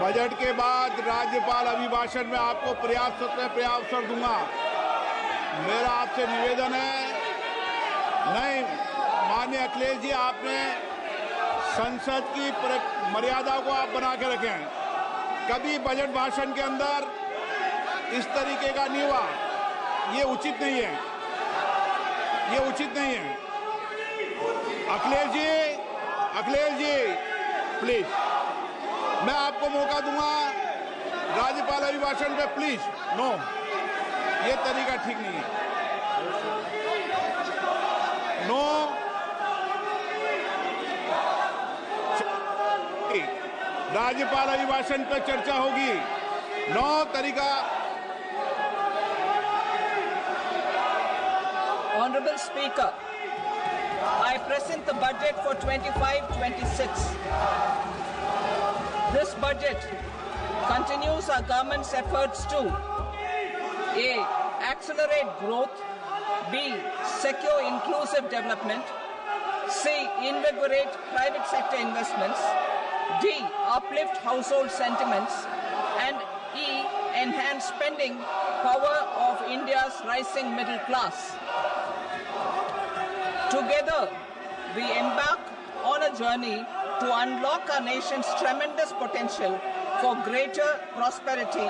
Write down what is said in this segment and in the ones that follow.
Budget के बाद राज्यपाल अभिभाषण में आपको पर्याप्त दूंगा। मेरा आपसे निवेदन है, नहीं माननीय अखिलेश जी, आपने संसद की मर्यादा को आप बना के रखें। कभी बजट भाषण के अंदर इस तरीके का नहीं हुआ, ये उचित नहीं है, ये उचित नहीं है। अखिलेश जी प्लीज, मैं आपको मौका दूंगा राज्यपाल अभिभाषण पे, प्लीज। नो, ये तरीका ठीक नहीं है। नो, राज्यपाल अभिभाषण पर चर्चा होगी। नो तरीका। Honorable Speaker, I present the budget for 25-26. This budget continues our government's efforts to A. Accelerate growth, B. Secure inclusive development, C. Invigorate private sector investments, D. Uplift household sentiments, and E. Enhance spending power of India's rising middle class. Together, we embark on a journey to unlock our nation's tremendous potential for greater prosperity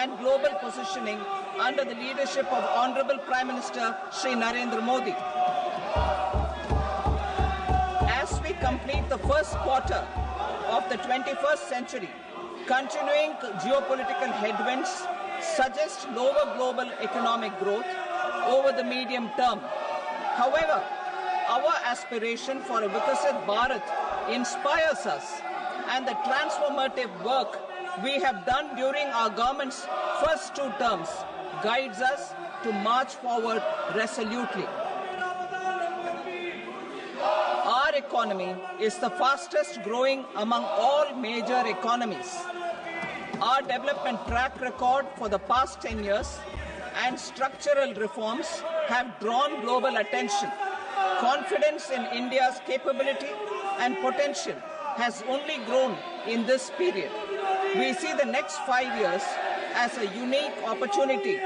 and global positioning under the leadership of Honorable Prime Minister Shri Narendra Modi. As we complete the first quarter of the 21st century, continuing geopolitical headwinds suggest lower global economic growth over the medium term. However, our aspiration for a Vikasit Bharat inspires us, and the transformative work we have done during our government's first 2 terms guides us to march forward resolutely. Our economy is the fastest growing among all major economies. Our development track record for the past 10 years and structural reforms have drawn global attention. Confidence in India's capability and potential has only grown in this period. We see the next 5 years as a unique opportunity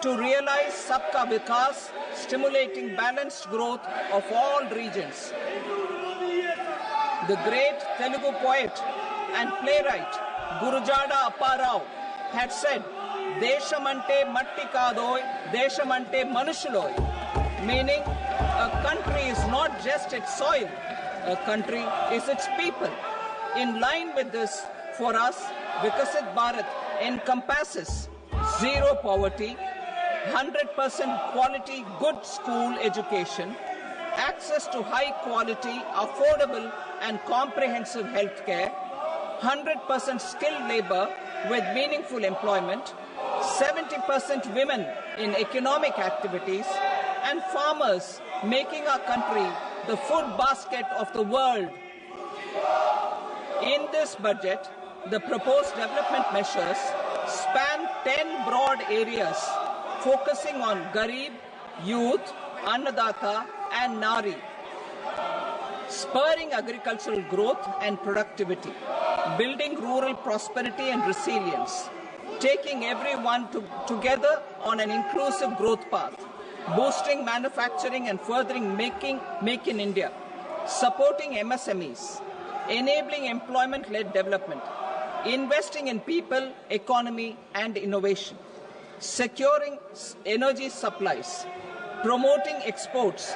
to realize Sabka Vikas, stimulating balanced growth of all regions. The great Telugu poet and playwright Gurujada Apparao had said, "Deshamante matti kadoy, deshamante manushuloy," meaning a country is not just its soil, a country is its people. In line with this, for us, Vikasit Bharat encompasses zero poverty, 100% quality good school education, access to high quality, affordable and comprehensive health care, 100% skilled labor with meaningful employment, 70% women in economic activities, and farmers making our country the food basket of the world. In this budget, the proposed development measures span 10 broad areas, focusing on Garib, youth, Annadata, and Nari, spurring agricultural growth and productivity, building rural prosperity and resilience, taking everyone together on an inclusive growth path, boosting manufacturing and furthering Make in India, supporting MSMEs, enabling employment-led development, investing in people, economy, and innovation, securing energy supplies, promoting exports,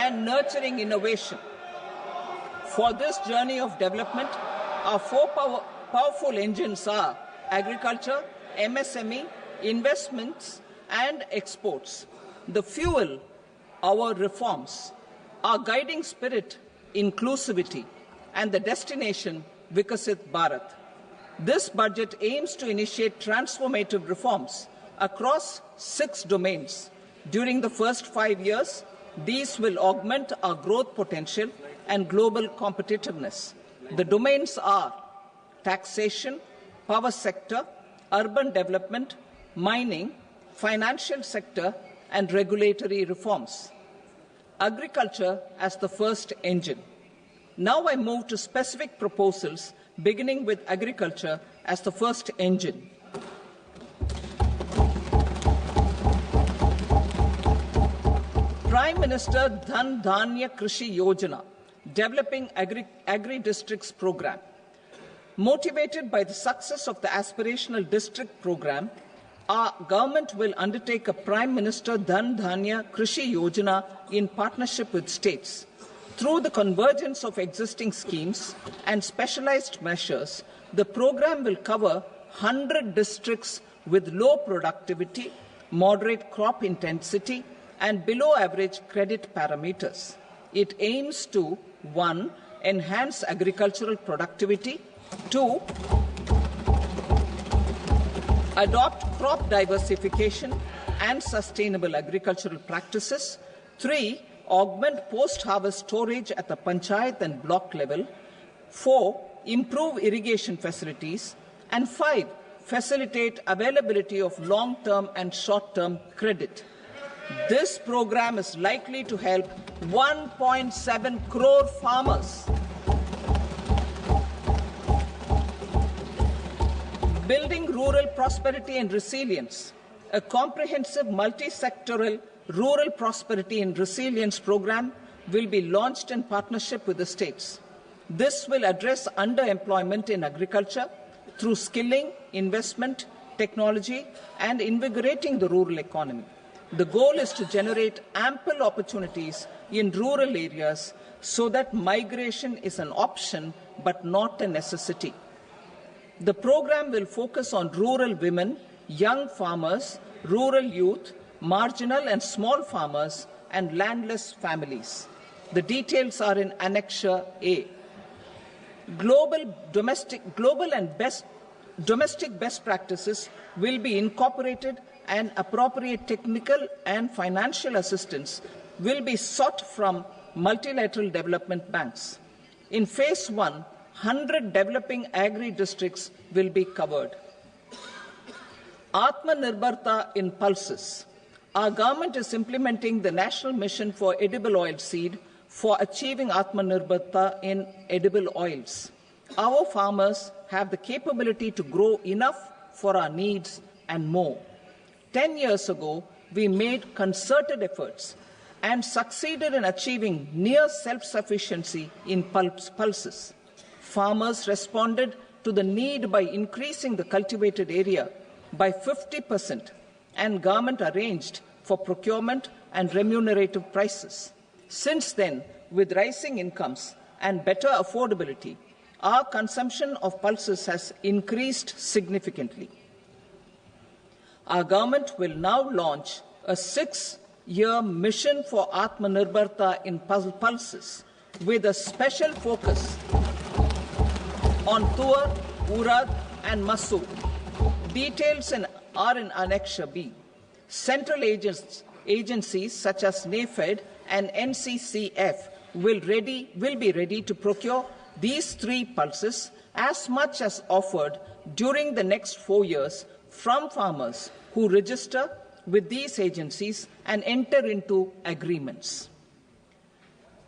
and nurturing innovation. For this journey of development, our 4 powerful engines are agriculture, MSME, investments, and exports. The fuel, our reforms, our guiding spirit, inclusivity, and the destination, Vikasit Bharat. This budget aims to initiate transformative reforms across 6 domains. During the first 5 years, these will augment our growth potential and global competitiveness. The domains are taxation, power sector, urban development, mining, financial sector, and regulatory reforms. Agriculture as the first engine. Now I move to specific proposals beginning with agriculture as the first engine. Prime Minister Dhan Dhanya Krishi Yojana, developing agri-districts program. Motivated by the success of the aspirational district program, our government will undertake a Prime Minister Dhan Dhanya Krishi Yojana in partnership with states. Through the convergence of existing schemes and specialized measures, the program will cover 100 districts with low productivity, moderate crop intensity, and below average credit parameters. It aims to 1. Enhance agricultural productivity, 2. Adopt crop diversification and sustainable agricultural practices, 3. Augment post-harvest storage at the panchayat and block level, 4. Improve irrigation facilities, and 5. Facilitate availability of long-term and short-term credit. This program is likely to help 1.7 crore farmers. Building rural prosperity and resilience. A comprehensive multi-sectoral rural prosperity and resilience program will be launched in partnership with the states. This will address underemployment in agriculture through skilling, investment, technology, and invigorating the rural economy. The goal is to generate ample opportunities in rural areas so that migration is an option but not a necessity. The program will focus on rural women, young farmers, rural youth, marginal and small farmers, and landless families. The details are in Annexure A. Domestic best practices will be incorporated, and appropriate technical and financial assistance will be sought from multilateral development banks. In Phase 1, 100 developing agri-districts will be covered. Atmanirbharta in pulses. Our government is implementing the National Mission for Edible Oilseed for achieving Atmanirbharta in edible oils. Our farmers have the capability to grow enough for our needs and more. 10 years ago, we made concerted efforts and succeeded in achieving near self-sufficiency in pulses. Farmers responded to the need by increasing the cultivated area by 50%, and government arranged for procurement and remunerative prices. Since then, with rising incomes and better affordability, our consumption of pulses has increased significantly. Our government will now launch a 6-year mission for Atmanirbharta in pulses with a special focus on Tuar, Urad and Masoor. Details are in Annexure B. Central agencies such as NAFED and NCCF will be ready to procure these 3 pulses as much as offered during the next 4 years from farmers who register with these agencies and enter into agreements.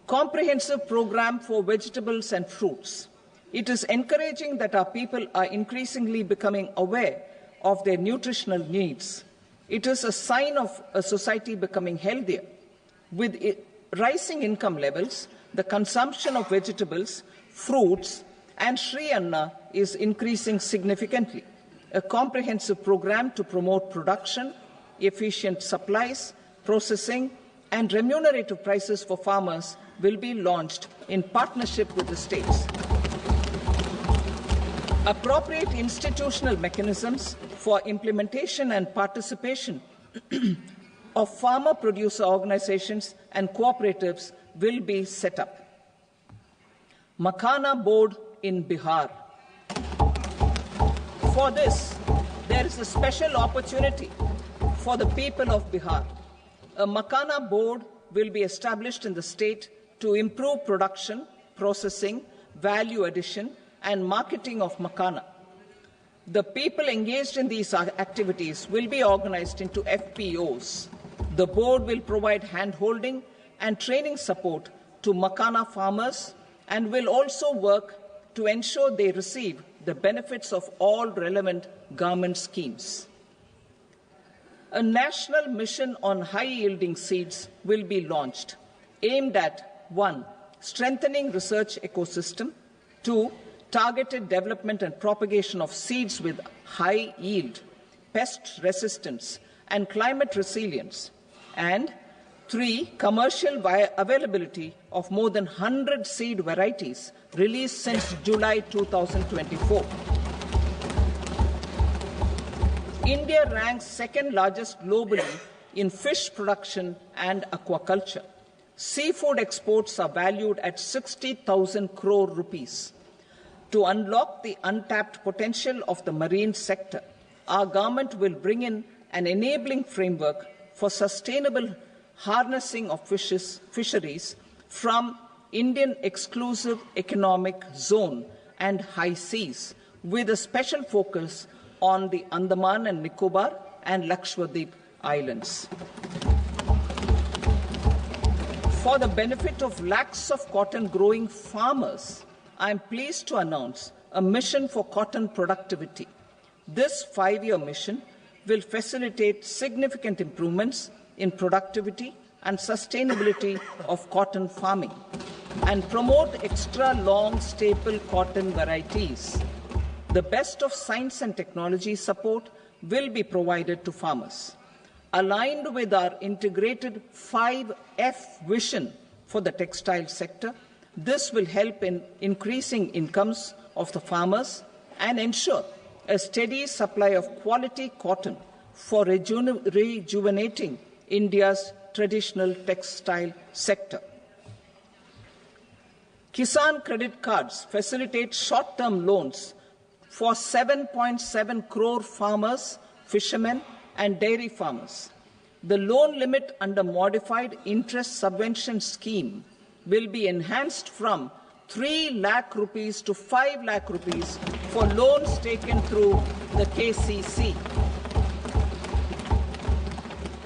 Comprehensive program for vegetables and fruits. It is encouraging that our people are increasingly becoming aware of their nutritional needs. It is a sign of a society becoming healthier. With rising income levels, the consumption of vegetables, fruits, and Sri Anna is increasing significantly. A comprehensive program to promote production, efficient supplies, processing, and remunerative prices for farmers will be launched in partnership with the states. Appropriate institutional mechanisms for implementation and participation of farmer-producer organizations and cooperatives will be set up. Makhana Board in Bihar. For this, there is a special opportunity for the people of Bihar. A Makhana Board will be established in the state to improve production, processing, value addition, and marketing of makhana. The people engaged in these activities will be organized into FPOs. The board will provide hand-holding and training support to makhana farmers and will also work to ensure they receive the benefits of all relevant government schemes. A national mission on high-yielding seeds will be launched, aimed at 1. Strengthening research ecosystem, 2. Targeted development and propagation of seeds with high yield, pest resistance, and climate resilience, and 3. Commercial availability of more than 100 seed varieties released since July 2024. India ranks second largest globally in fish production and aquaculture. Seafood exports are valued at 60,000 crore rupees. To unlock the untapped potential of the marine sector, our government will bring in an enabling framework for sustainable harnessing of fisheries from Indian exclusive economic zone and high seas, with a special focus on the Andaman and Nicobar and Lakshadweep Islands. For the benefit of lakhs of cotton growing farmers, I am pleased to announce a mission for cotton productivity. This 5-year mission will facilitate significant improvements in productivity and sustainability of cotton farming and promote extra long staple cotton varieties. The best of science and technology support will be provided to farmers. Aligned with our integrated 5F vision for the textile sector, this will help in increasing incomes of the farmers and ensure a steady supply of quality cotton for rejuvenating India's traditional textile sector. Kisan credit cards facilitate short-term loans for 7.7 crore farmers, fishermen, and dairy farmers. The loan limit under modified interest subvention scheme will be enhanced from 3 lakh rupees to 5 lakh rupees for loans taken through the KCC.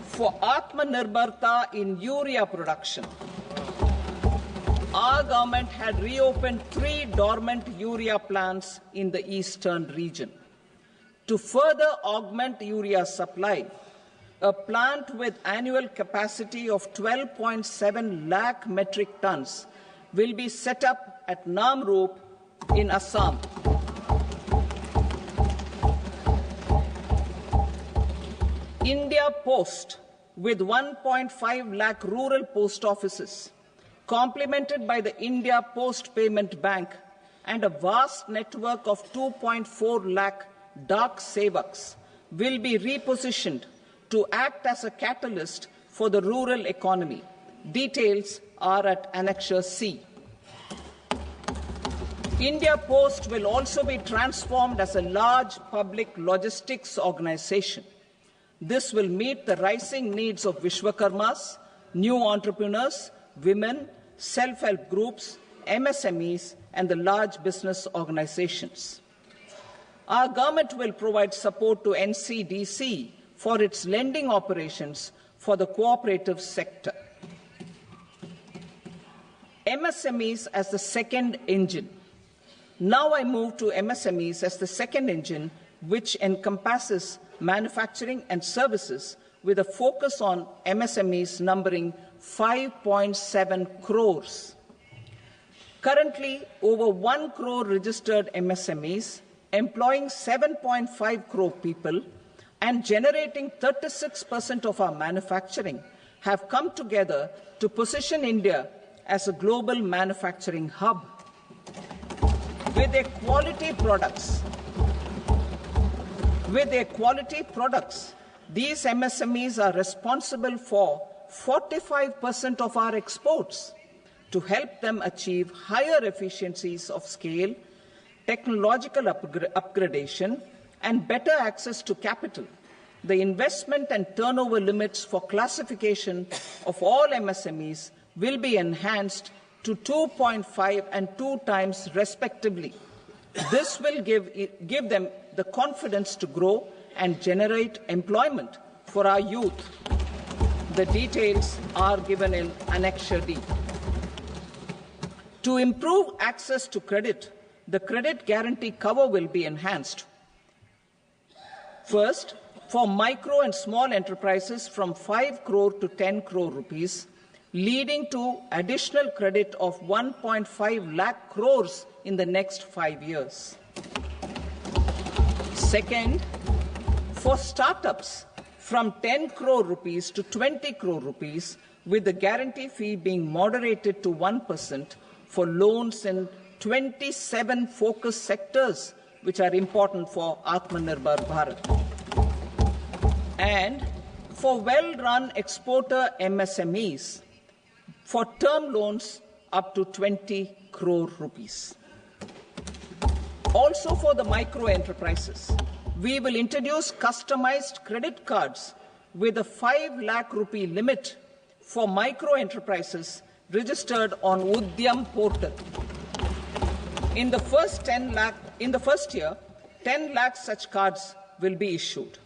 For Atmanirbharta in urea production, our government had reopened 3 dormant urea plants in the eastern region. To further augment urea supply, a plant with annual capacity of 12.7 lakh metric tons will be set up at Namrup in Assam. India Post, with 1.5 lakh rural post offices, complemented by the India Post Payment Bank and a vast network of 2.4 lakh Dak Sevaks, will be repositioned to act as a catalyst for the rural economy. Details are at Annexure C. India Post will also be transformed as a large public logistics organization. This will meet the rising needs of Vishwakarmas, new entrepreneurs, women, self-help groups, MSMEs, and the large business organizations. Our government will provide support to NCDC for its lending operations for the cooperative sector. MSMEs as the second engine. Now I move to MSMEs as the second engine, which encompasses manufacturing and services with a focus on MSMEs numbering 5.7 crores. Currently, over 1 crore registered MSMEs, employing 7.5 crore people and generating 36% of our manufacturing, have come together to position India as a global manufacturing hub. With their quality products, these MSMEs are responsible for 45% of our exports. To help them achieve higher efficiencies of scale, technological upgradation, and better access to capital, the investment and turnover limits for classification of all MSMEs will be enhanced to 2.5 and 2 times respectively. This will give them the confidence to grow and generate employment for our youth. The details are given in Annexure D. To improve access to credit, the credit guarantee cover will be enhanced. First, for micro and small enterprises from 5 crore to 10 crore rupees, leading to additional credit of 1.5 lakh crores in the next 5 years. Second, for startups from 10 crore rupees to 20 crore rupees, with the guarantee fee being moderated to 1% for loans in 27 focus sectors which are important for Atmanirbhar Bharat. And for well-run exporter MSMEs, for term loans up to 20 crore rupees. Also for the micro enterprises, we will introduce customized credit cards with a 5 lakh rupee limit for micro enterprises registered on Udyam portal. In the first year, 10 lakh such cards will be issued.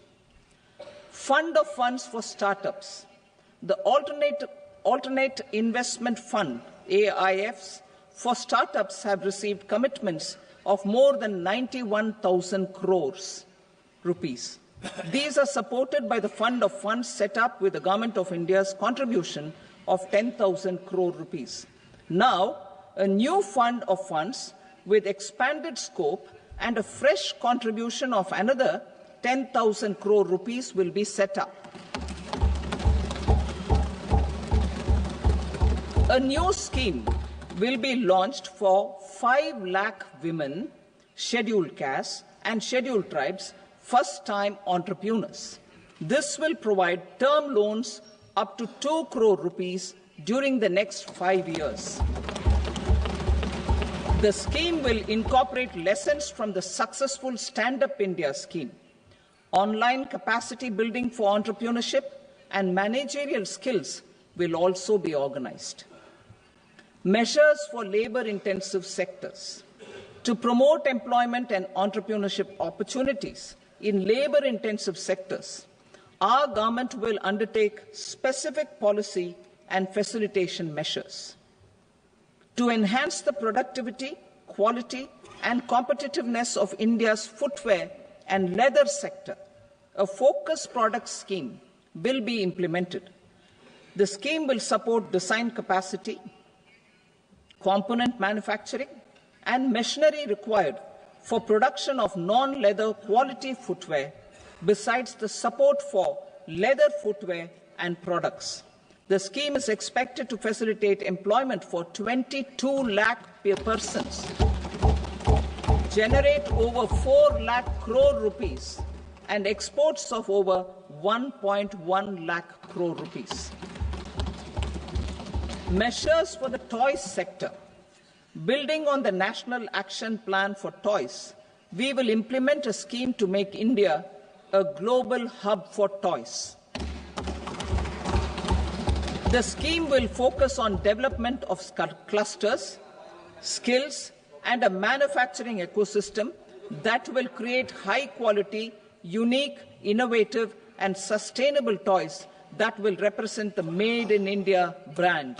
Fund of funds for startups. The alternate investment fund, AIFs, for startups have received commitments of more than 91,000 crores rupees. These are supported by the fund of funds set up with the Government of India's contribution of 10,000 crore rupees. Now, a new fund of funds with expanded scope and a fresh contribution of another 10,000 crore rupees will be set up. A new scheme will be launched for 5 lakh women, scheduled castes and scheduled tribes, first-time entrepreneurs. This will provide term loans up to 2 crore rupees during the next 5 years. The scheme will incorporate lessons from the successful Stand Up India scheme. Online capacity building for entrepreneurship and managerial skills will also be organized. Measures for labor-intensive sectors. To promote employment and entrepreneurship opportunities in labor-intensive sectors, our government will undertake specific policy and facilitation measures. To enhance the productivity, quality, and competitiveness of India's footwear and leather sector, a focused product scheme will be implemented. The scheme will support design capacity, component manufacturing, and machinery required for production of non-leather quality footwear, besides the support for leather footwear and products. The scheme is expected to facilitate employment for 22 lakh persons, generate over 4 lakh crore rupees, and exports of over 1.1 lakh crore rupees. Measures for the toys sector. Building on the National Action Plan for Toys, we will implement a scheme to make India a global hub for toys. The scheme will focus on development of clusters, skills, and a manufacturing ecosystem that will create high-quality, unique, innovative, and sustainable toys that will represent the Made in India brand.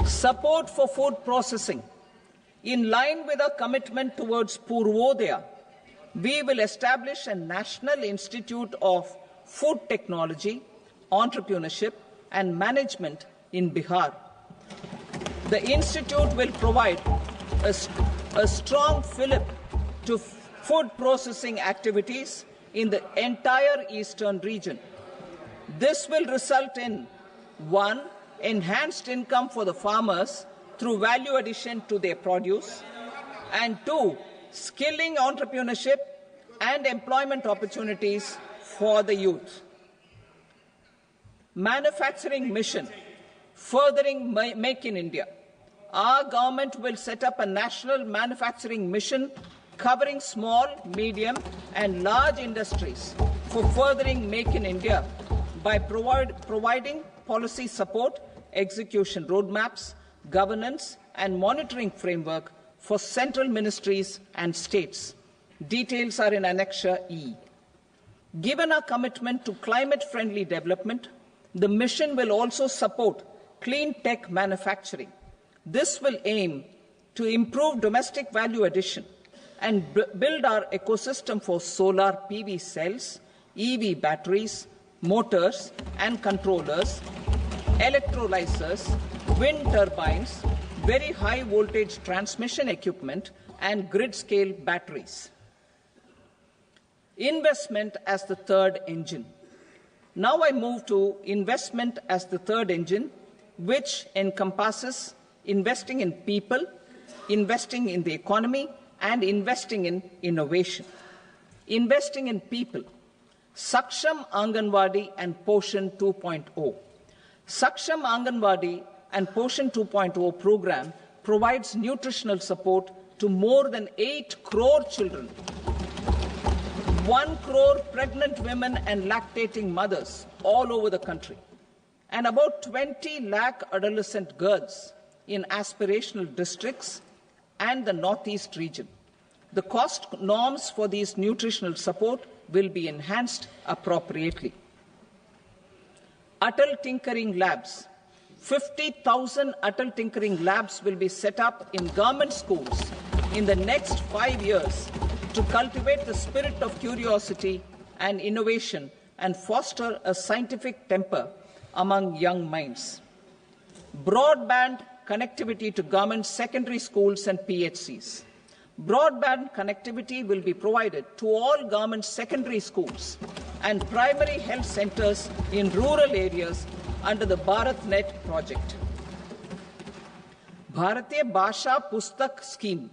Support for food processing. In line with our commitment towards Purvodaya, we will establish a National Institute of Food Technology, Entrepreneurship and Management in Bihar. The institute will provide a strong fillip to food processing activities in the entire eastern region. This will result in 1. Enhanced income for the farmers through value addition to their produce, and 2. Skilling entrepreneurship and employment opportunities for the youth. Manufacturing mission, furthering Make in India. Our government will set up a national manufacturing mission covering small, medium, and large industries for furthering Make in India by providing policy support, execution roadmaps, governance, and monitoring framework for central ministries and states. Details are in Annexure E. Given our commitment to climate-friendly development, the mission will also support clean tech manufacturing. This will aim to improve domestic value addition and build our ecosystem for solar PV cells, EV batteries, motors and controllers, electrolyzers, wind turbines, very high voltage transmission equipment and grid-scale batteries. Investment as the third engine. Now I move to investment as the third engine, which encompasses investing in people, investing in the economy, and investing in innovation. Investing in people. Saksham Anganwadi and Poshan 2.0. Saksham Anganwadi and Poshan 2.0 program provides nutritional support to more than 8 crore children, 1 crore pregnant women and lactating mothers all over the country, and about 20 lakh adolescent girls in aspirational districts and the Northeast region. The cost norms for these nutritional support will be enhanced appropriately. Atal Tinkering Labs. 50,000 Atal Tinkering Labs will be set up in government schools in the next 5 years to cultivate the spirit of curiosity and innovation and foster a scientific temper among young minds. Broadband connectivity to government secondary schools and PHCs. Broadband connectivity will be provided to all government secondary schools and primary health centers in rural areas under the BharatNet project. Bharatiya Bhasha Pustak Scheme.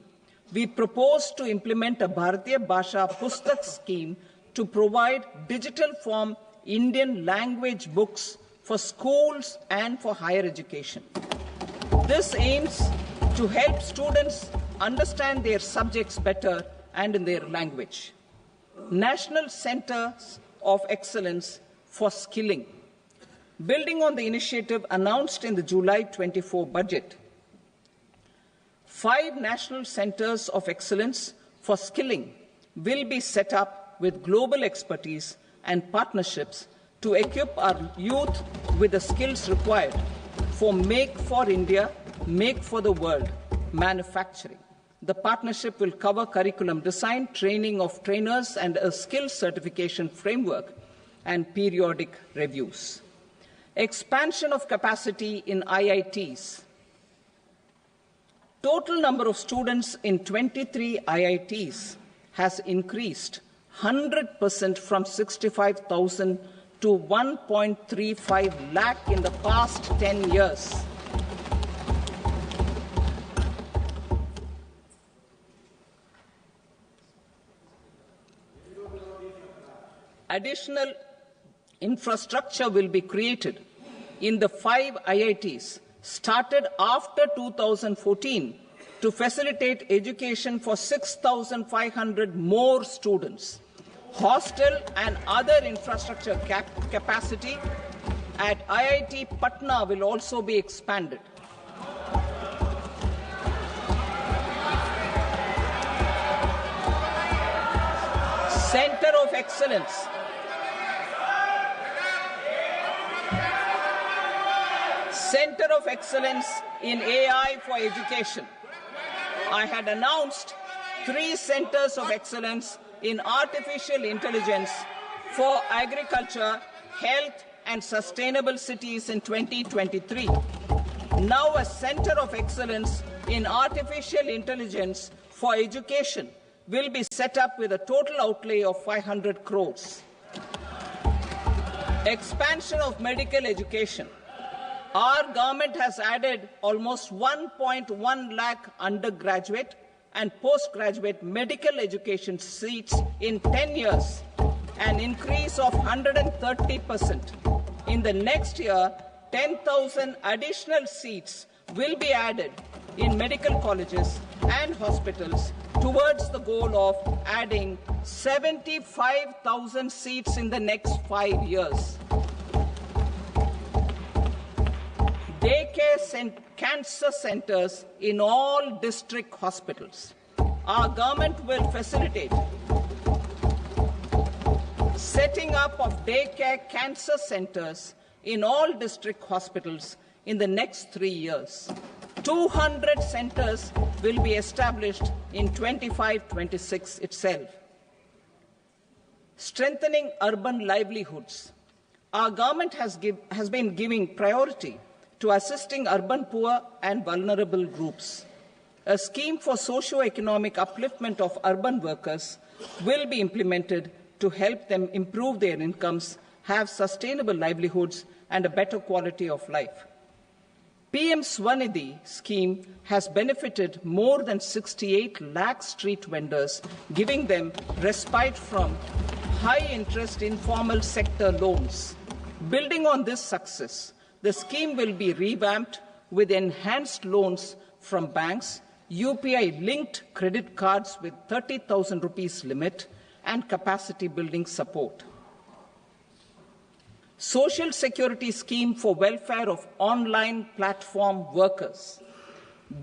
We propose to implement a Bharatiya Bhasha Pustak scheme to provide digital form Indian language books for schools and for higher education. This aims to help students understand their subjects better and in their language. National Centers of Excellence for Skilling. Building on the initiative announced in the July 24 budget, 5 national centers of excellence for skilling will be set up with global expertise and partnerships to equip our youth with the skills required for Make for India, Make for the World manufacturing. The partnership will cover curriculum design, training of trainers, and a skills certification framework and periodic reviews. Expansion of capacity in IITs. Total number of students in 23 IITs has increased 100% from 65,000 to 1.35 lakh in the past 10 years. Additional infrastructure will be created in the 5 IITs started after 2014 to facilitate education for 6,500 more students. Hostel and other infrastructure capacity at IIT Patna will also be expanded. Center of Excellence. Center of Excellence in AI for Education. I had announced 3 centers of excellence in artificial intelligence for agriculture, health, and sustainable cities in 2023. Now a center of excellence in artificial intelligence for education will be set up with a total outlay of 500 crores. Expansion of medical education. Our government has added almost 1.1 lakh undergraduate and postgraduate medical education seats in 10 years, an increase of 130%. In the next year, 10,000 additional seats will be added in medical colleges and hospitals towards the goal of adding 75,000 seats in the next 5 years. Daycare cancer centers in all district hospitals. Our government will facilitate setting up of daycare cancer centers in all district hospitals in the next 3 years. 200 centers will be established in 25-26 itself. Strengthening urban livelihoods. Our government has been giving priority to assisting urban poor and vulnerable groups. A scheme for socio-economic upliftment of urban workers will be implemented to help them improve their incomes, have sustainable livelihoods, and a better quality of life. PM Swanidhi scheme has benefited more than 68 lakh street vendors, giving them respite from high-interest informal sector loans. Building on this success, the scheme will be revamped with enhanced loans from banks, UPI-linked credit cards with 30,000 rupees limit, and capacity building support. Social Security Scheme for welfare of online platform workers.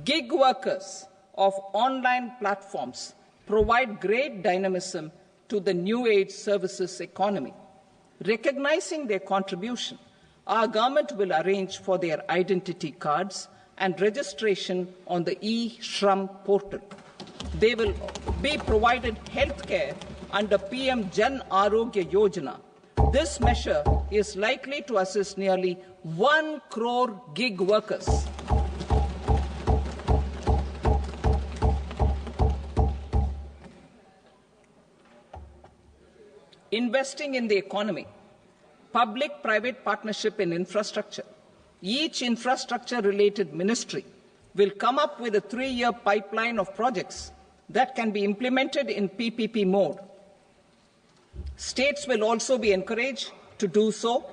Gig workers of online platforms provide great dynamism to the new age services economy. Recognizing their contribution, our government will arrange for their identity cards and registration on the e-Shram portal. They will be provided health care under PM Jan Arogya Yojana. This measure is likely to assist nearly 1 crore gig workers. Investing in the economy. Public-private partnership in infrastructure. Each infrastructure-related ministry will come up with a 3-year pipeline of projects that can be implemented in PPP mode. States will also be encouraged to do so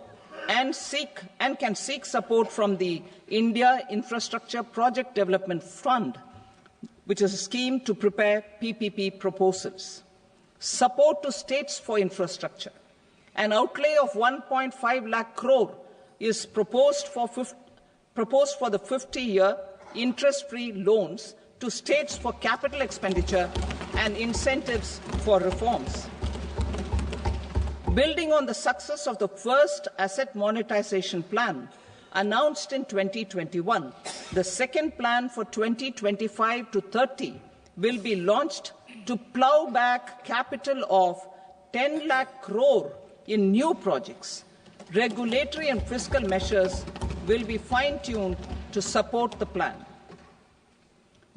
and can seek support from the India Infrastructure Project Development Fund, which is a scheme to prepare PPP proposals. Support to states for infrastructure. An outlay of 1.5 lakh crore is proposed for the 50-year interest-free loans to states for capital expenditure and incentives for reforms. Building on the success of the first asset monetization plan announced in 2021, the second plan for 2025 to 30 will be launched to plow back capital of 10 lakh crore in new projects. Regulatory and fiscal measures will be fine-tuned to support the plan.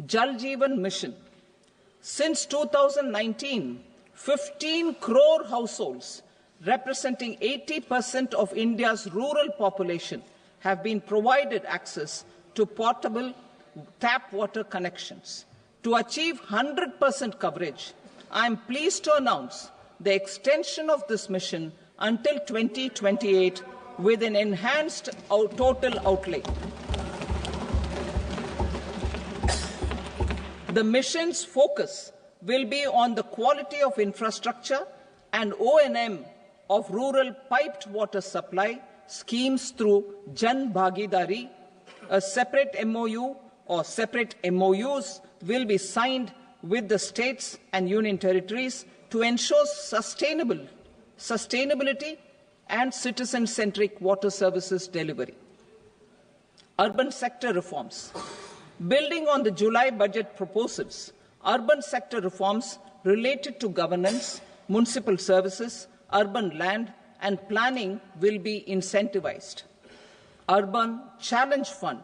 Jal Jeevan Mission. Since 2019, 15 crore households representing 80% of India's rural population have been provided access to portable tap water connections. To achieve 100% coverage, I am pleased to announce the extension of this mission until 2028 with an enhanced total outlay. The mission's focus will be on the quality of infrastructure and O&M of rural piped water supply schemes through Jan Bhagidari. A separate MOU or separate MOUs will be signed with the states and union territories to ensure sustainability and citizen-centric water services delivery. Urban sector reforms. Building on the July budget proposals, urban sector reforms related to governance, municipal services, urban land and planning will be incentivized. Urban Challenge Fund.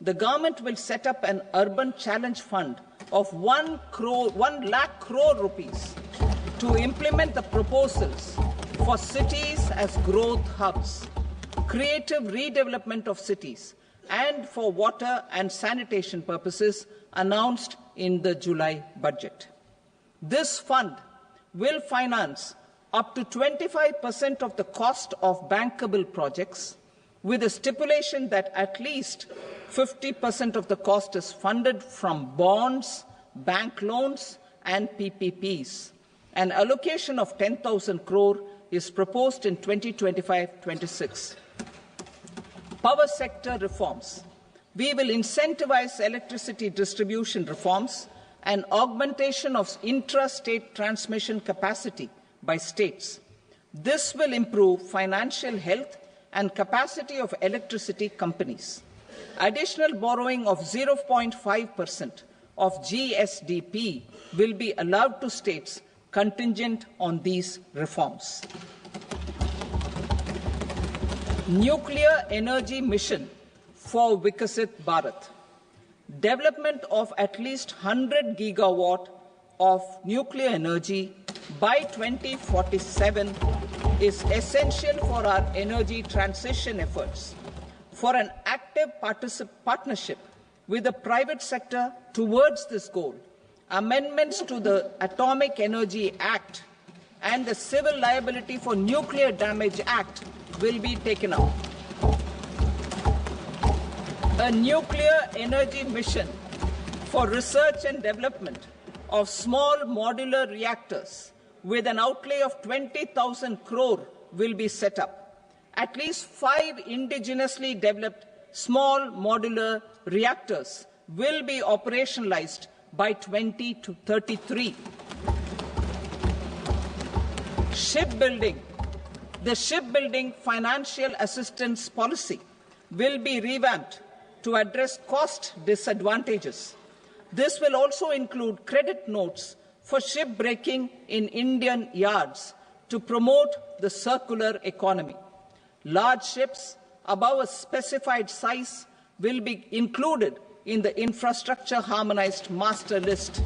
The government will set up an Urban Challenge Fund of 1 lakh crore rupees to implement the proposals for cities as growth hubs, creative redevelopment of cities, and for water and sanitation purposes announced in the July budget. This fund will finance up to 25% of the cost of bankable projects, with a stipulation that at least 50% of the cost is funded from bonds, bank loans, and PPPs. An allocation of 10,000 crore is proposed in 2025-26. Power sector reforms. We will incentivize electricity distribution reforms and augmentation of intra-state transmission capacity by states. This will improve financial health and capacity of electricity companies. Additional borrowing of 0.5% of GSDP will be allowed to states contingent on these reforms. Nuclear energy mission for Vikasit Bharat. Development of at least 100 gigawatt of nuclear energy by 2047 is essential for our energy transition efforts. For an active partnership with the private sector towards this goal, amendments to the Atomic Energy Act and the Civil Liability for Nuclear Damage Act will be taken up. A nuclear energy mission for research and development of small modular reactors with an outlay of 20,000 crore will be set up. At least 5 indigenously developed small modular reactors will be operationalized by 2033. Shipbuilding. The shipbuilding financial assistance policy will be revamped to address cost disadvantages. This will also include credit notes for shipbreaking in Indian yards to promote the circular economy. Large ships above a specified size will be included in the infrastructure harmonized master list.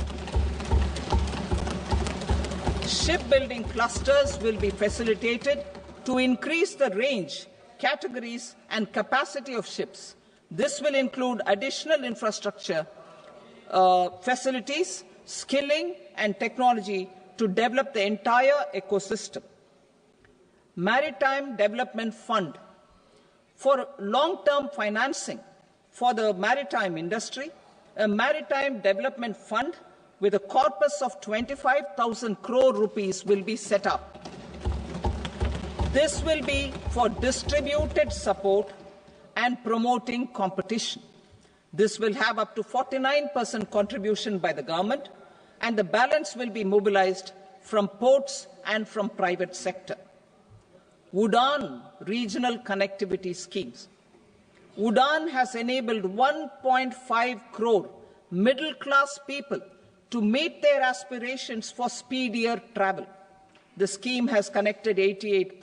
Shipbuilding clusters will be facilitated to increase the range, categories and capacity of ships. This will include additional infrastructure, facilities, skilling and technology to develop the entire ecosystem. Maritime Development Fund. For long-term financing for the maritime industry, a Maritime Development Fund with a corpus of 25,000 crore rupees will be set up. This will be for distributed support and promoting competition. This will have up to 49% contribution by the government, and the balance will be mobilized from ports and from private sector. UDAN regional connectivity schemes. UDAN has enabled 1.5 crore middle-class people to meet their aspirations for speedier travel. The scheme has connected 88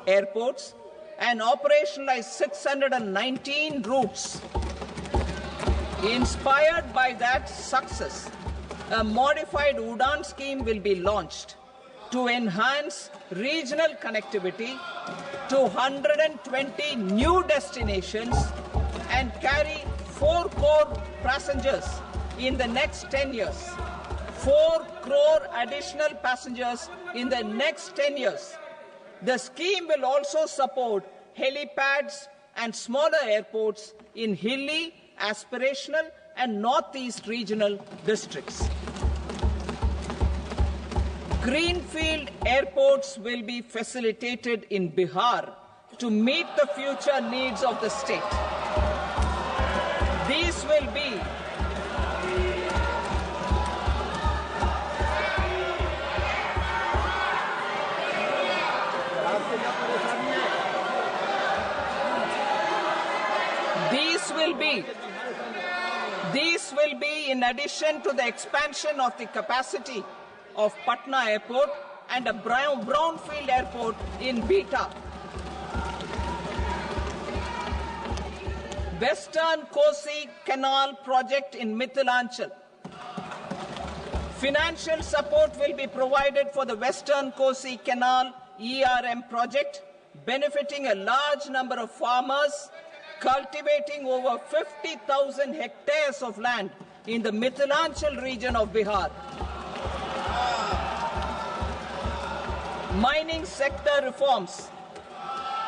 airports, and operationalized 619 routes. Inspired by that success, a modified UDAN scheme will be launched to enhance regional connectivity to 120 new destinations and carry 4 crore passengers in the next 10 years. 4 crore additional passengers in the next 10 years. The scheme will also support helipads and smaller airports in hilly, aspirational and northeast regional districts. Greenfield airports will be facilitated in Bihar to meet the future needs of the state. These will be in addition to the expansion of the capacity of Patna Airport and a brownfield airport in Beta. Western Kosi Canal project in Mithilanchal. Financial support will be provided for the Western Kosi Canal ERM project, benefiting a large number of farmers cultivating over 50,000 hectares of land in the Mithilanchal region of Bihar. Mining sector reforms.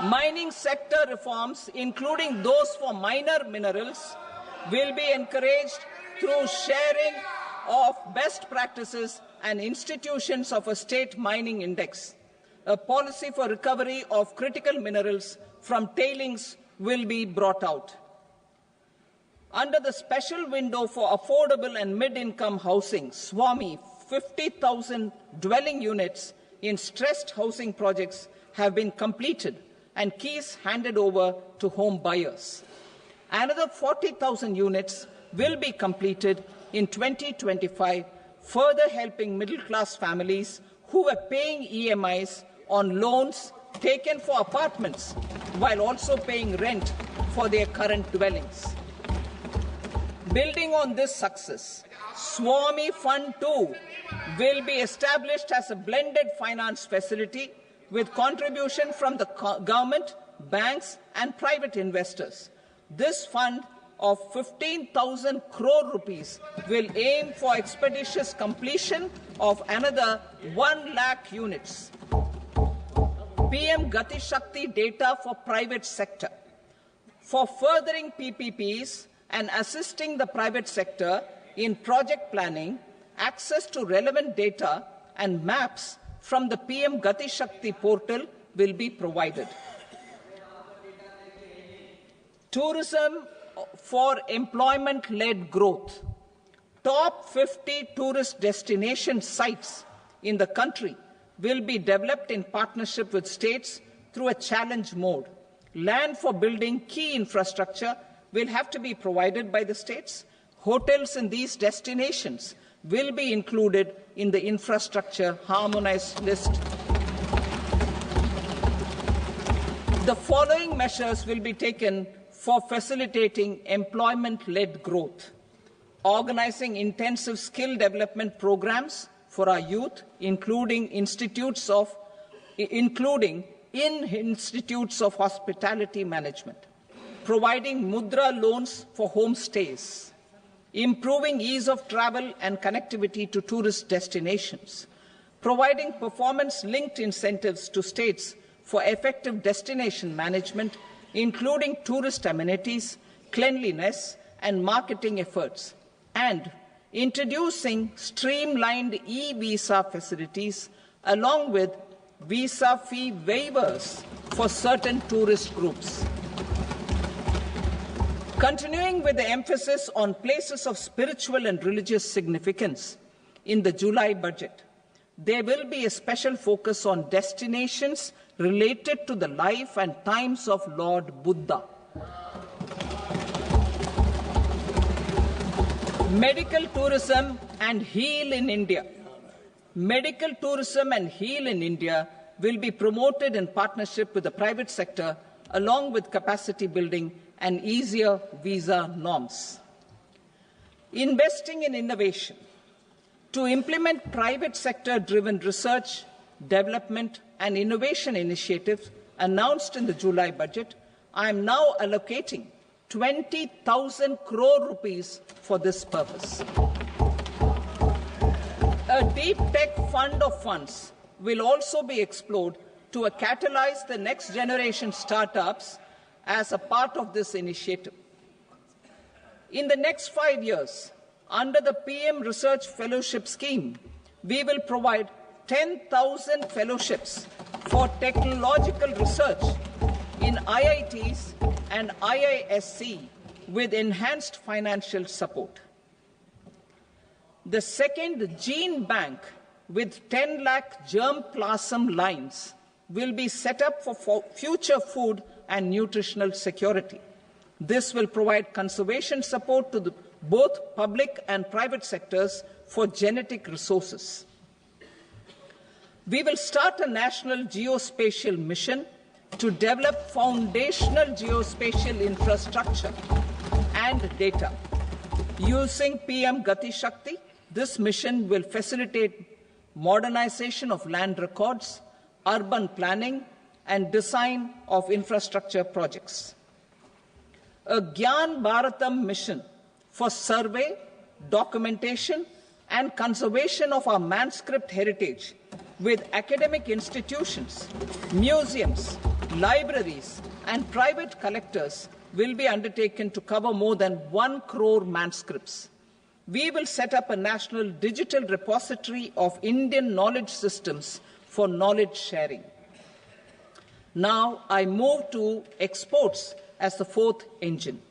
Mining sector reforms, including those for minor minerals, will be encouraged through sharing of best practices and institutions of a state mining index. A policy for recovery of critical minerals from tailings will be brought out. Under the special window for affordable and mid-income housing, SWAMI, 50,000 dwelling units in stressed housing projects have been completed and keys handed over to home buyers. Another 40,000 units will be completed in 2025, further helping middle-class families who were paying EMIs on loans taken for apartments while also paying rent for their current dwellings. Building on this success, Swami Fund 2 will be established as a blended finance facility with contribution from the government, banks and private investors. This fund of 15,000 crore rupees will aim for expeditious completion of another 1 lakh units. PM Gati Shakti data for private sector. For furthering PPPs and assisting the private sector in project planning, access to relevant data and maps from the PM Gati Shakti portal will be provided. Tourism for employment-led growth. Top 50 tourist destination sites in the country will be developed in partnership with states through a challenge mode. Land for building key infrastructure will have to be provided by the states. Hotels in these destinations will be included in the infrastructure harmonized list. The following measures will be taken for facilitating employment-led growth: organizing intensive skill development programs for our youth, including in institutes of hospitality management, providing mudra loans for homestays, improving ease of travel and connectivity to tourist destinations, providing performance-linked incentives to states for effective destination management, including tourist amenities, cleanliness and marketing efforts, and introducing streamlined e-visa facilities along with visa fee waivers for certain tourist groups. Continuing with the emphasis on places of spiritual and religious significance, in the July budget, there will be a special focus on destinations related to the life and times of Lord Buddha. Medical tourism and heal in India. Medical tourism and heal in India will be promoted in partnership with the private sector, along with capacity building and easier visa norms. Investing in innovation. To implement private sector-driven research, development and innovation initiatives announced in the July budget, I am now allocating 20,000 crore rupees for this purpose. A deep tech fund of funds will also be explored to catalyze the next generation startups as a part of this initiative. In the next 5 years, under the PM Research Fellowship Scheme, we will provide 10,000 fellowships for technological research in IITs and IISc with enhanced financial support. The second gene bank with 10 lakh germplasm lines will be set up for future food and nutritional security. This will provide conservation support to both public and private sectors for genetic resources. We will start a national geospatial mission to develop foundational geospatial infrastructure and data. Using PM Gati Shakti, this mission will facilitate modernization of land records, urban planning, and design of infrastructure projects. A Gyan Bharatam mission for survey, documentation, and conservation of our manuscript heritage with academic institutions, museums, libraries, and private collectors will be undertaken to cover more than 1 crore manuscripts. We will set up a national digital repository of Indian knowledge systems for knowledge sharing. Now I move to exports as the fourth engine.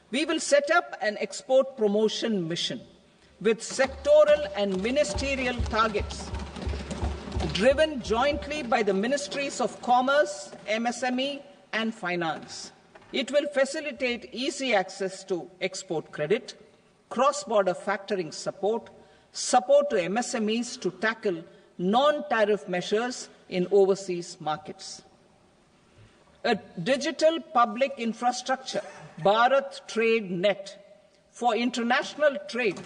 We will set up an export promotion mission with sectoral and ministerial targets driven jointly by the Ministries of Commerce, MSME, and Finance. It will facilitate easy access to export credit, cross-border factoring support, support to MSMEs to tackle non-tariff measures in overseas markets. A digital public infrastructure, Bharat Trade Net, for international trade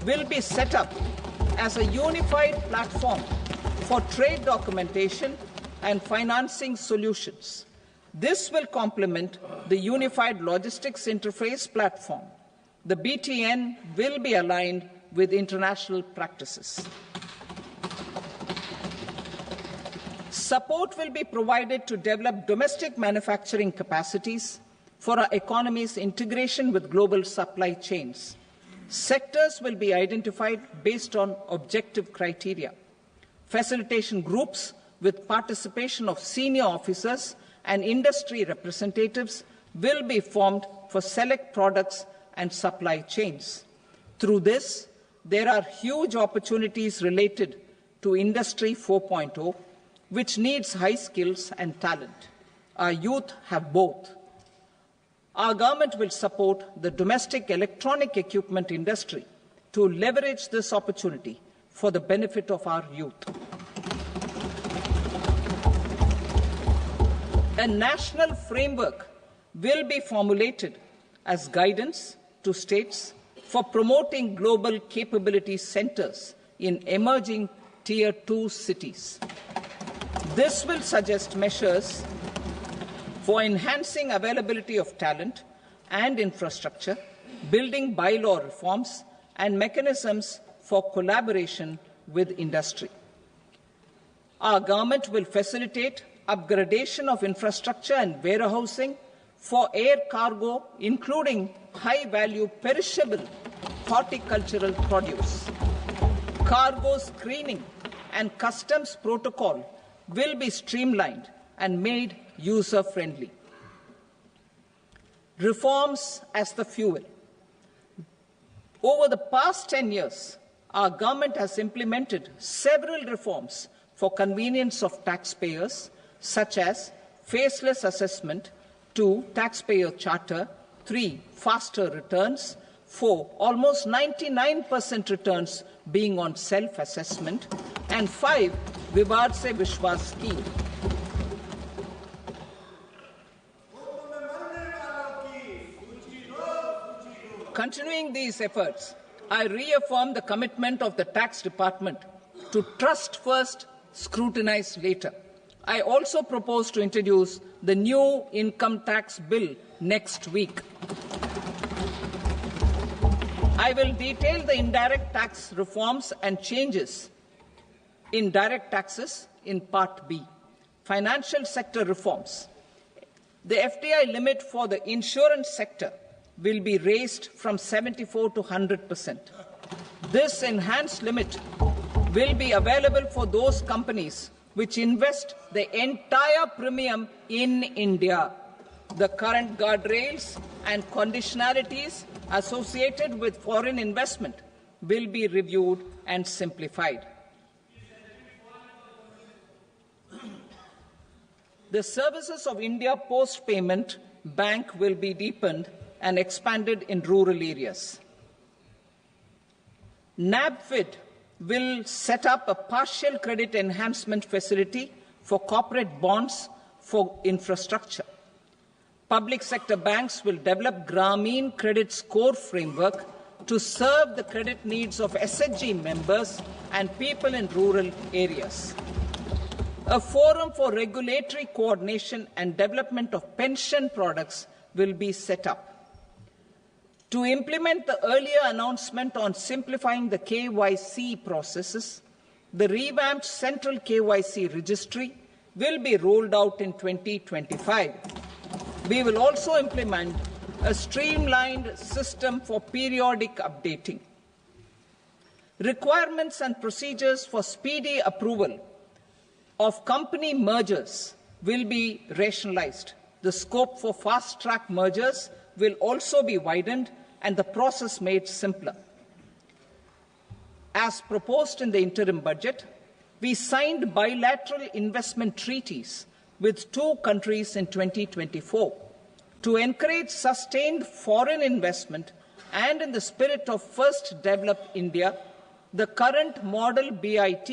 will be set up as a unified platform for trade documentation and financing solutions. This will complement the Unified Logistics Interface platform. The BTN will be aligned with international practices. Support will be provided to develop domestic manufacturing capacities for our economy's integration with global supply chains. Sectors will be identified based on objective criteria. Facilitation groups with participation of senior officers and industry representatives will be formed for select products and supply chains. Through this, there are huge opportunities related to Industry 4.0, which needs high skills and talent. Our youth have both. Our government will support the domestic electronic equipment industry to leverage this opportunity for the benefit of our youth. A national framework will be formulated as guidance to states for promoting global capability centers in emerging Tier 2 cities. This will suggest measures for enhancing availability of talent and infrastructure, building bylaw reforms, and mechanisms for collaboration with industry. Our government will facilitate upgradation of infrastructure and warehousing for air cargo, including high-value perishable horticultural produce. Cargo screening and customs protocol will be streamlined and made user-friendly. Reforms as the fuel. Over the past 10 years, our government has implemented several reforms for convenience of taxpayers, such as faceless assessment, 2, taxpayer charter, 3, faster returns, 4, almost 99% returns being on self-assessment, and 5, Vivad Se Vishwas scheme. Continuing these efforts, I reaffirm the commitment of the Tax Department to trust first, scrutinize later. I also propose to introduce the new income tax bill next week. I will detail the indirect tax reforms and changes in direct taxes in Part B. Financial sector reforms. The FDI limit for the insurance sector will be raised from 74 to 100%. This enhanced limit will be available for those companies which invest the entire premium in India. The current guardrails and conditionalities associated with foreign investment will be reviewed and simplified. The services of India Post Payment Bank will be deepened and expanded in rural areas. NABFID will set up a partial credit enhancement facility for corporate bonds for infrastructure. Public sector banks will develop Grameen Credit Score framework to serve the credit needs of SHG members and people in rural areas. A forum for regulatory coordination and development of pension products will be set up. To implement the earlier announcement on simplifying the KYC processes, the revamped Central KYC Registry will be rolled out in 2025. We will also implement a streamlined system for periodic updating. Requirements and procedures for speedy approval of company mergers will be rationalized. The scope for fast-track mergers will also be widened and the process made simpler. As proposed in the interim budget, we signed bilateral investment treaties with 2 countries in 2024. To encourage sustained foreign investment and in the spirit of First Develop India, the current model BIT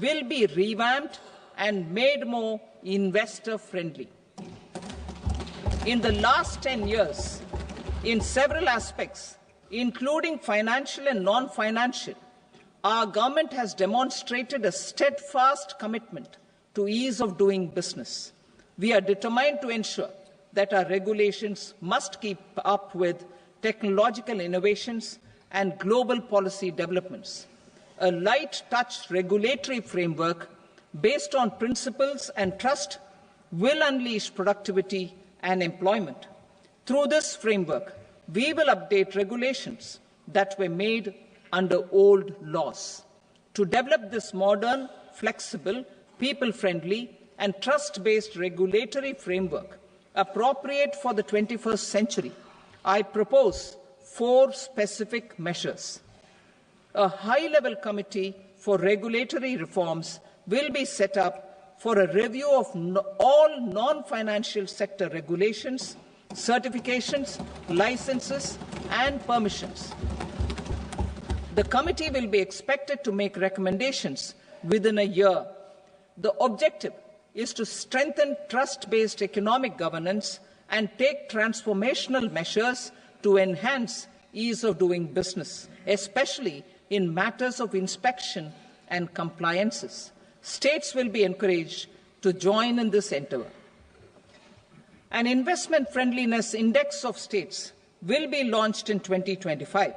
will be revamped and made more investor-friendly. In the last 10 years, in several aspects, including financial and non-financial, our government has demonstrated a steadfast commitment to ease of doing business. We are determined to ensure that our regulations must keep up with technological innovations and global policy developments. A light-touch regulatory framework based on principles and trust will unleash productivity and employment. Through this framework, we will update regulations that were made under old laws. To develop this modern, flexible, people-friendly and trust-based regulatory framework appropriate for the 21st century, I propose 4 specific measures. A high-level committee for regulatory reforms will be set up for a review of all non-financial sector regulations, certifications, licenses, and permissions. The committee will be expected to make recommendations within a year. The objective is to strengthen trust-based economic governance and take transformational measures to enhance ease of doing business, especially in matters of inspection and compliances. States will be encouraged to join in this endeavour. An investment friendliness index of states will be launched in 2025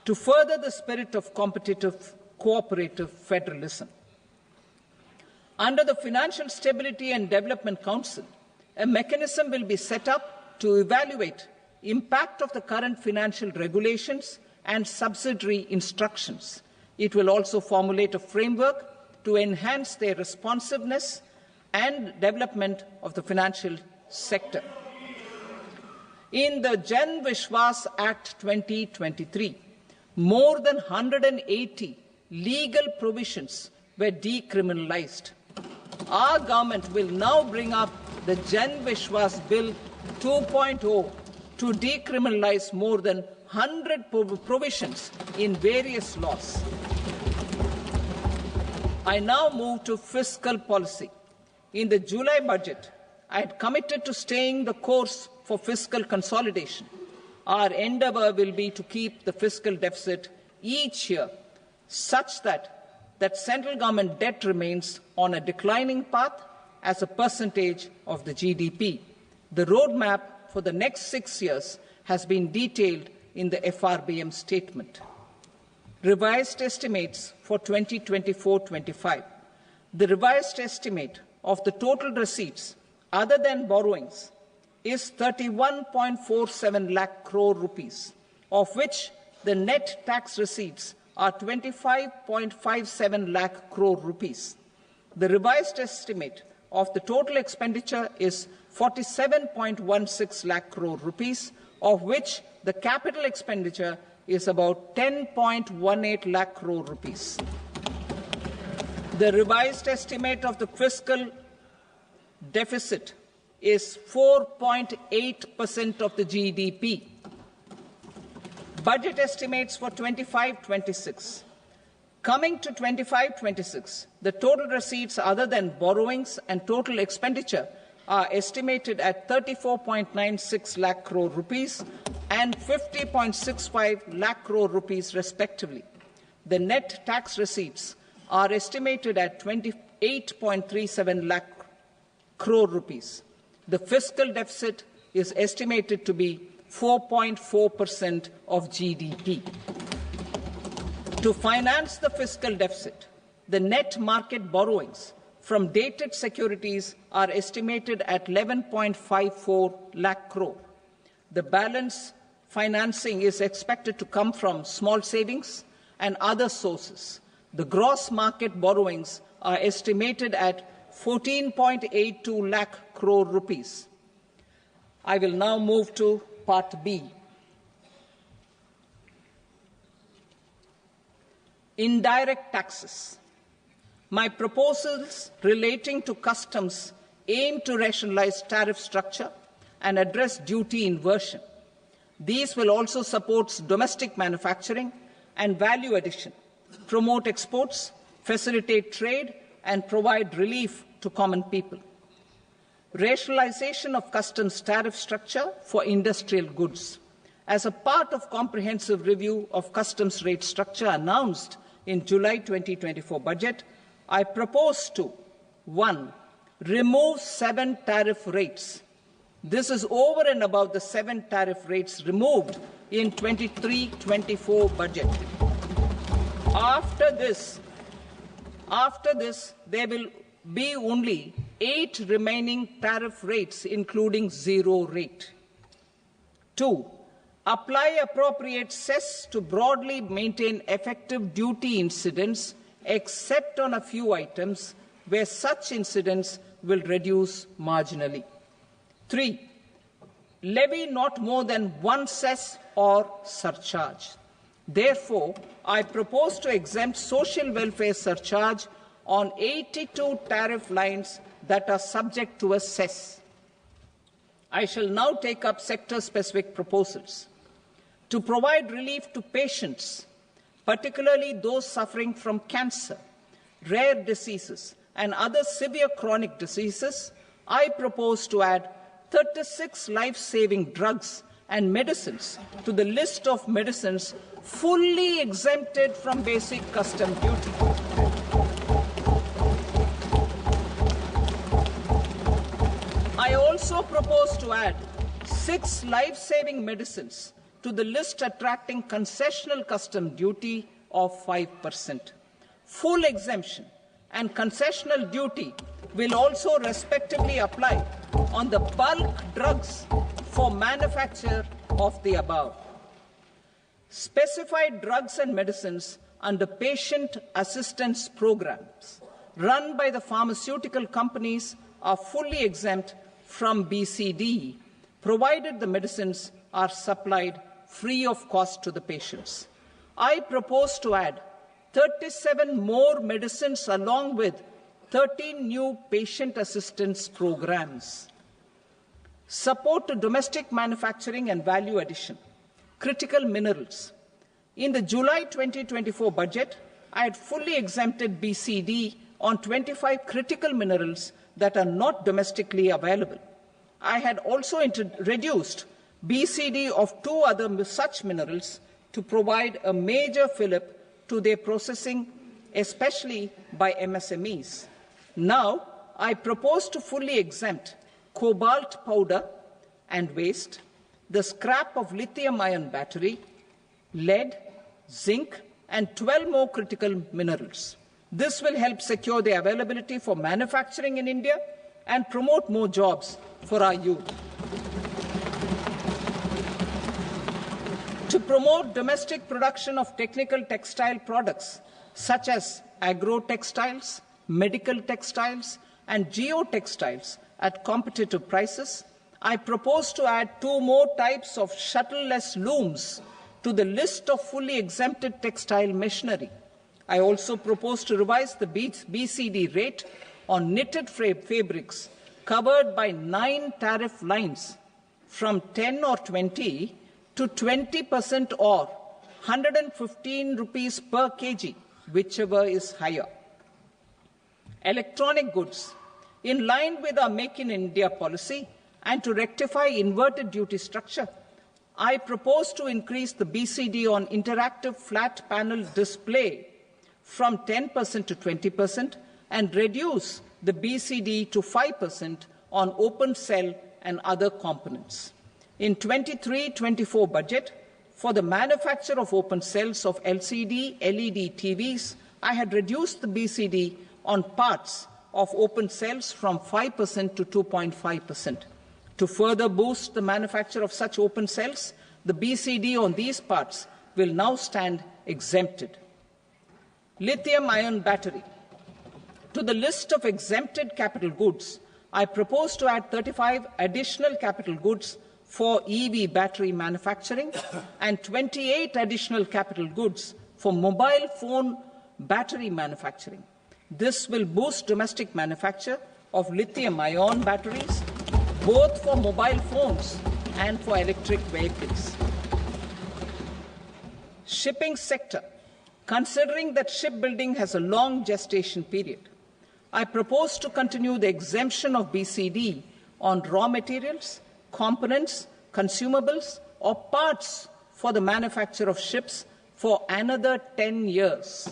to further the spirit of competitive, cooperative federalism. Under the Financial Stability and Development Council, a mechanism will be set up to evaluate impact of the current financial regulations and subsidiary instructions. It will also formulate a framework to enhance their responsiveness and development of the financial sector. In the Jan Vishwas Act 2023, more than 180 legal provisions were decriminalized. Our government will now bring up the Jan Vishwas Bill 2.0 to decriminalize more than 100 provisions in various laws. I now move to fiscal policy. In the July budget, I had committed to staying the course for fiscal consolidation. Our endeavour will be to keep the fiscal deficit each year such that central government debt remains on a declining path as a percentage of the GDP. The roadmap for the next 6 years has been detailed in the FRBM statement. Revised estimates for 2024-25. The revised estimate of the total receipts other than borrowings is 31.47 lakh crore rupees, of which the net tax receipts are 25.57 lakh crore rupees. The revised estimate of the total expenditure is 47.16 lakh crore rupees, of which the capital expenditure is about 10.18 lakh crore rupees. The revised estimate of the fiscal deficit is 4.8% of the GDP. Budget estimates for 25-26. Coming to 25-26, the total receipts other than borrowings and total expenditure are estimated at 34.96 lakh crore rupees and 50.65 lakh crore rupees respectively. The net tax receipts are estimated at 28.37 lakh crore rupees. The fiscal deficit is estimated to be 4.4% of GDP. To finance the fiscal deficit, the net market borrowings from dated securities are estimated at 11.54 lakh crore. The balance financing is expected to come from small savings and other sources. The gross market borrowings are estimated at 14.82 lakh crore rupees. I will now move to Part B. Indirect taxes. My proposals relating to customs aim to rationalize tariff structure, and address duty inversion. These will also support domestic manufacturing and value addition, promote exports, facilitate trade, and provide relief to common people. Rationalization of customs tariff structure for industrial goods. As a part of comprehensive review of customs rate structure announced in July 2024 budget, I propose to 1. Remove 7 tariff rates. This is over and above the 7 tariff rates removed in 23-24 budget. After this, there will be only 8 remaining tariff rates, including 0 rate. 2. Apply appropriate cess to broadly maintain effective duty incidence, except on a few items where such incidence will reduce marginally. 3. Levy not more than 1 cess or surcharge. Therefore, I propose to exempt social welfare surcharge on 82 tariff lines that are subject to a cess. I shall now take up sector-specific proposals. To provide relief to patients, particularly those suffering from cancer, rare diseases, and other severe chronic diseases, I propose to add 36 life-saving drugs and medicines to the list of medicines fully exempted from basic custom duty. I also propose to add 6 life-saving medicines to the list attracting concessional custom duty of 5%. Full exemption and concessional duty will also respectively apply on the bulk drugs for manufacture of the above. Specified drugs and medicines under patient assistance programs run by the pharmaceutical companies are fully exempt from BCD, provided the medicines are supplied free of cost to the patients. I propose to add 37 more medicines along with 13 new patient assistance programs. Support to domestic manufacturing and value addition. Critical minerals. In the July 2024 budget, I had fully exempted BCD on 25 critical minerals that are not domestically available. I had also reduced BCD of 2 other such minerals to provide a major fillip to their processing, especially by MSMEs. Now, I propose to fully exempt cobalt powder and waste, the scrap of lithium-ion battery, lead, zinc, and 12 more critical minerals. This will help secure their availability for manufacturing in India and promote more jobs for our youth. To promote domestic production of technical textile products such as agro-textiles, medical textiles, and geotextiles at competitive prices, I propose to add 2 more types of shuttle-less looms to the list of fully exempted textile machinery. I also propose to revise the BCD rate on knitted fabrics covered by 9 tariff lines from 10 or 20 to 20% or 115 rupees per kg, whichever is higher. Electronic goods. In line with our Make in India policy and to rectify inverted duty structure, I propose to increase the BCD on interactive flat panel display from 10% to 20% and reduce the BCD to 5% on open cell and other components. In 23-24 budget, for the manufacture of open cells of LCD, LED TVs, I had reduced the BCD on parts of open cells from 5% to 2.5%. To further boost the manufacture of such open cells, the BCD on these parts will now stand exempted. Lithium-ion battery. To the list of exempted capital goods, I propose to add 35 additional capital goods for EV battery manufacturing and 28 additional capital goods for mobile phone battery manufacturing. This will boost domestic manufacture of lithium-ion batteries both for mobile phones and for electric vehicles. Shipping sector. Considering that shipbuilding has a long gestation period, I propose to continue the exemption of BCD on raw materials, components, consumables, or parts for the manufacture of ships for another 10 years.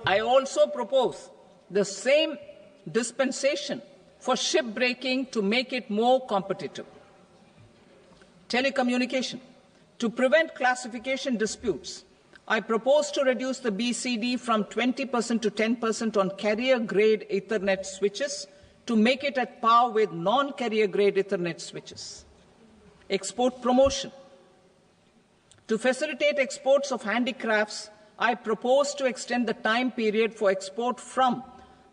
I also propose the same dispensation for shipbreaking to make it more competitive. Telecommunication. To prevent classification disputes, I propose to reduce the BCD from 20% to 10% on carrier-grade Ethernet switches to make it at par with non-carrier-grade Ethernet switches. Export promotion. To facilitate exports of handicrafts, I propose to extend the time period for export from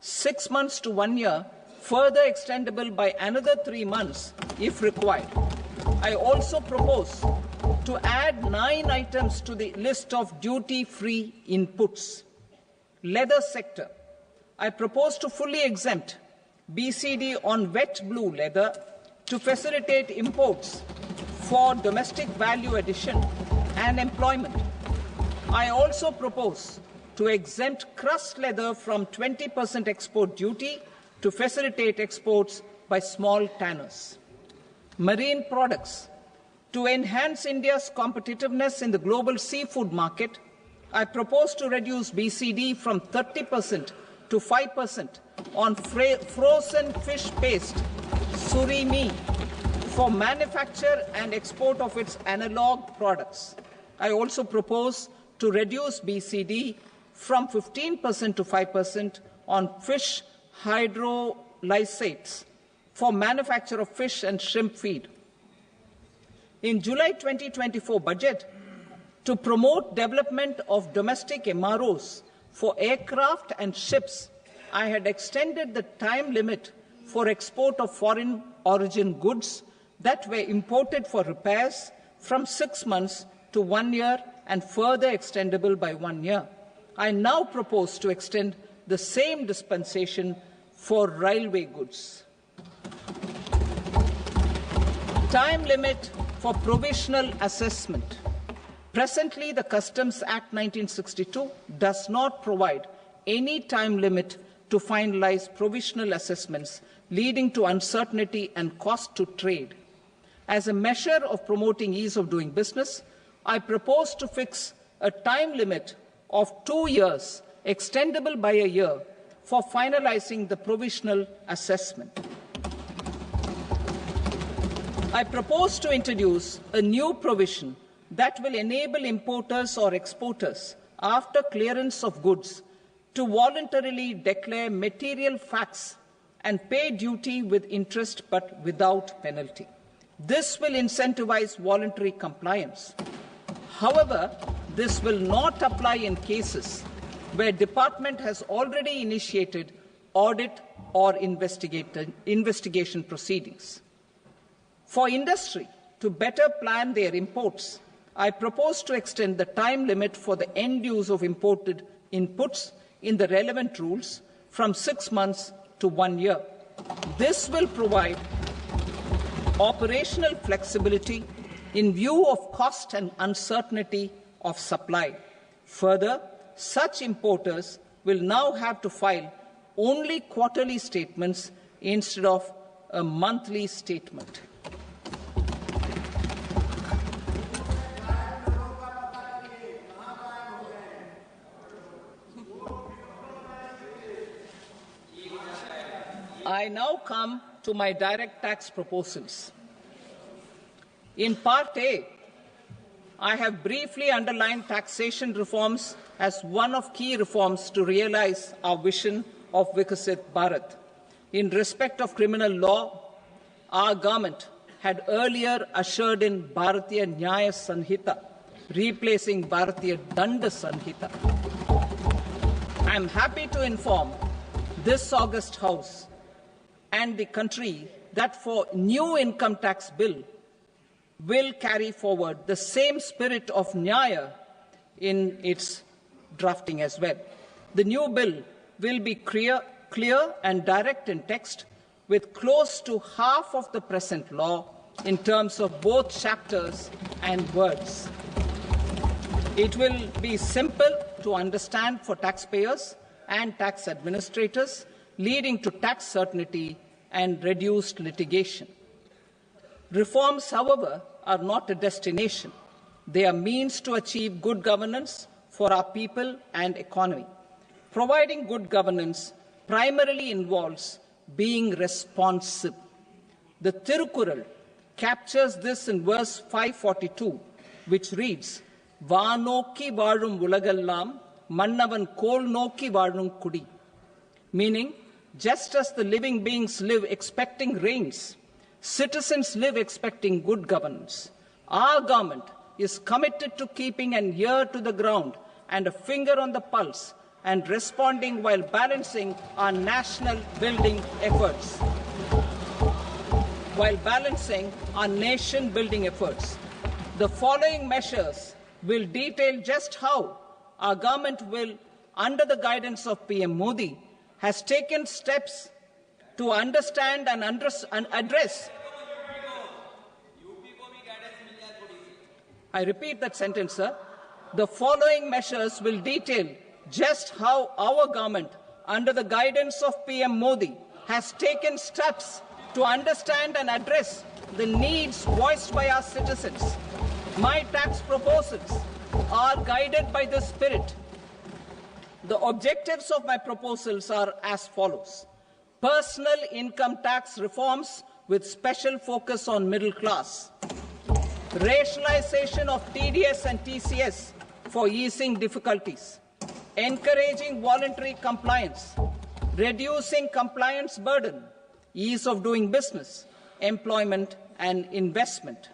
6 months to 1 year, further extendable by another 3 months if required. I also propose to add 9 items to the list of duty-free inputs. Leather sector. I propose to fully exempt BCD on wet blue leather to facilitate imports for domestic value addition and employment. I also propose to exempt crust leather from 20% export duty to facilitate exports by small tanners. Marine products. To enhance India's competitiveness in the global seafood market, I propose to reduce BCD from 30% to 5% on frozen fish paste, surimi, for manufacture and export of its analog products. I also propose to reduce BCD from 15% to 5% on fish hydrolysates for manufacture of fish and shrimp feed. In July 2024 budget, to promote development of domestic MROs for aircraft and ships, I had extended the time limit for export of foreign origin goods that were imported for repairs from 6 months to 1 year and further extendable by 1 year. I now propose to extend the same dispensation for railway goods. Time limit for provisional assessment. Presently, the Customs Act 1962 does not provide any time limit to finalize provisional assessments, leading to uncertainty and cost to trade. As a measure of promoting ease of doing business, I propose to fix a time limit of 2 years, extendable by a year, for finalizing the provisional assessment. I propose to introduce a new provision that will enable importers or exporters, after clearance of goods, to voluntarily declare material facts and pay duty with interest but without penalty. This will incentivize voluntary compliance. However, this will not apply in cases where department has already initiated audit or investigation proceedings. For industry to better plan their imports, I propose to extend the time limit for the end use of imported inputs in the relevant rules from 6 months to 1 year. This will provide operational flexibility in view of cost and uncertainty of supply. Further, such importers will now have to file only quarterly statements instead of a monthly statement. I now come to my direct tax proposals. In Part A, I have briefly underlined taxation reforms as one of key reforms to realize our vision of Vikasit Bharat. In respect of criminal law, our government had earlier ushered in Bharatiya Nyaya Sanhita, replacing Bharatiya Danda Sanhita. I am happy to inform this august House and the country that for new income tax bill will carry forward the same spirit of Nyaya in its drafting as well. The new bill will be clear and direct in text, with close to half of the present law in terms of both chapters and words. It will be simple to understand for taxpayers and tax administrators, leading to tax certainty and reduced litigation. Reforms, however, are not a destination. They are means to achieve good governance for our people and economy. Providing good governance primarily involves being responsive. The Tirukkural captures this in verse 542, which reads, "Vaanokki vaazhum ulagallam, mannavan kol nokki vaazhum kudi," meaning, just as the living beings live expecting rains, citizens live expecting good governance. Our government is committed to keeping an ear to the ground and a finger on the pulse and responding while balancing our national building efforts. The following measures will detail just how our government will, under the guidance of PM Modi, has taken steps to understand and address. I repeat that sentence, sir. The following measures will detail just how our government, under the guidance of PM Modi, has taken steps to understand and address the needs voiced by our citizens. My tax proposals are guided by this spirit. The objectives of my proposals are as follows: personal income tax reforms with special focus on middle class, rationalization of TDS and TCS for easing difficulties, encouraging voluntary compliance, reducing compliance burden, ease of doing business, employment and investment.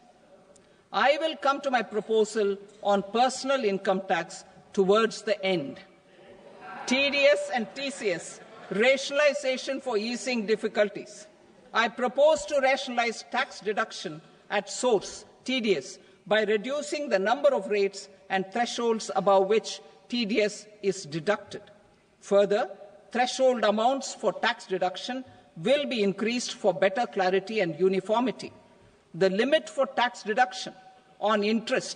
I will come to my proposal on personal income tax towards the end. TDS and TCS, rationalization for easing difficulties. I propose to rationalize tax deduction at source, TDS, by reducing the number of rates and thresholds above which TDS is deducted. Further, threshold amounts for tax deduction will be increased for better clarity and uniformity. The limit for tax deduction on interest